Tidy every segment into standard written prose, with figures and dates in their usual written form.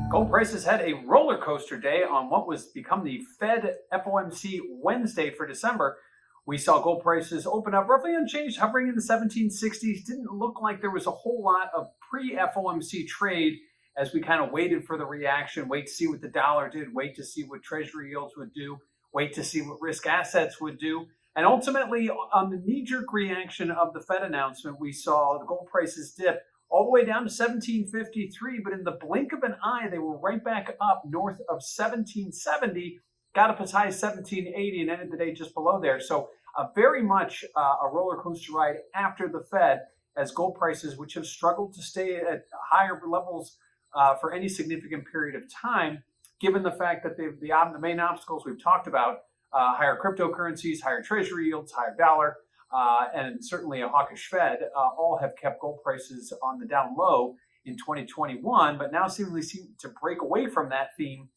Gold prices had a roller coaster day on what was become the Fed FOMC Wednesday for December. We saw gold prices open up roughly unchanged, hovering in the 1760s. Didn't look like there was a whole lot of pre-FOMC trade as we kind of waited for the reaction, wait to see what the dollar did, wait to see what treasury yields would do, wait to see what risk assets would do. And ultimately, on the knee-jerk reaction of the Fed announcement, we saw the gold prices dip all the way down to 1753, but in the blink of an eye, they were right back up north of 1770, got up as high as 1780 and ended the day just below there. So very much a roller coaster ride after the Fed as gold prices, which have struggled to stay at higher levels for any significant period of time, given the fact that the main obstacles we've talked about, higher cryptocurrencies, higher treasury yields, higher dollar, and certainly a hawkish Fed, all have kept gold prices on the down low in 2021, but now seemingly seem to break away from that theme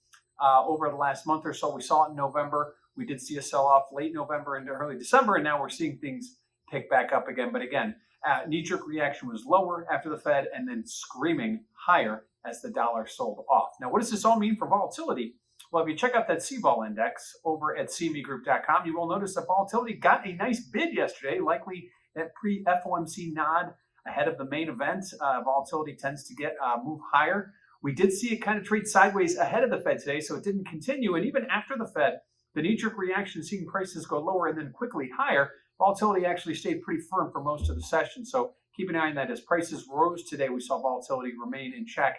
over the last month or so. We saw it in November. We did see a sell-off late November into early December, and now we're seeing things pick back up again. But again, knee-jerk reaction was lower after the Fed and then screaming higher as the dollar sold off. Now, what does this all mean for volatility? Well, if you check out that CVOL index over at cmegroup.com, you will notice that volatility got a nice bid yesterday, likely that pre-FOMC nod ahead of the main event. Volatility tends to move higher. We did see it kind of trade sideways ahead of the Fed today, so it didn't continue. And even after the Fed, the knee-jerk reaction, seeing prices go lower and then quickly higher, volatility actually stayed pretty firm for most of the session. So keep an eye on that. As prices rose today, we saw volatility remain in check.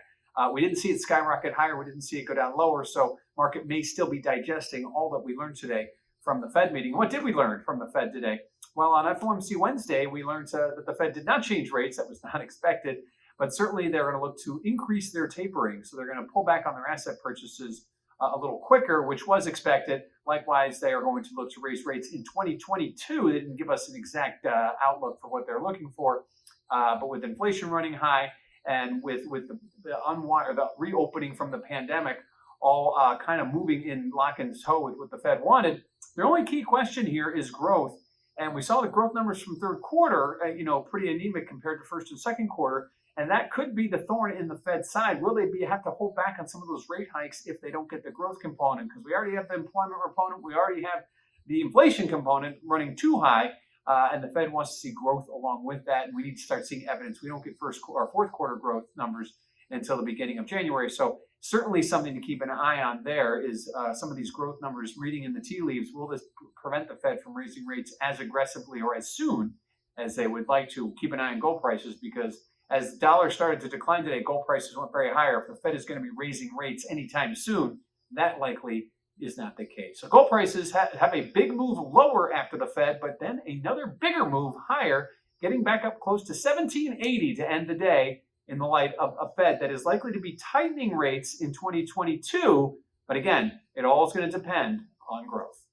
We didn't see it skyrocket higher. We didn't see it go down lower. So market may still be digesting all that we learned today from the Fed meeting. What did we learn from the Fed today? Well, on FOMC Wednesday, we learned that the Fed did not change rates. That was not expected. But certainly they're going to look to increase their tapering. So they're going to pull back on their asset purchases a little quicker, which was expected. Likewise, they are going to look to raise rates in 2022. They didn't give us an exact outlook for what they're looking for. But with inflation running high, and with the reopening from the pandemic, all kind of moving in lock and toe with what the Fed wanted, the only key question here is growth. And we saw the growth numbers from third quarter, pretty anemic compared to first and second quarter. And that could be the thorn in the Fed's side. Will they have to hold back on some of those rate hikes if they don't get the growth component? Because we already have the employment component. We already have the inflation component running too high. And the Fed wants to see growth along with that. And we need to start seeing evidence. We don't get fourth quarter growth numbers until the beginning of January. So certainly something to keep an eye on there is some of these growth numbers, reading in the tea leaves. Will this prevent the Fed from raising rates as aggressively or as soon as they would like to? Keep an eye on gold prices, because as the dollar started to decline today, gold prices went very higher. If the Fed is going to be raising rates anytime soon, that likely is not the case. So gold prices have a big move lower after the Fed, but then another bigger move higher, getting back up close to 1780 to end the day in the light of a Fed that is likely to be tightening rates in 2022. But again, it all is going to depend on growth.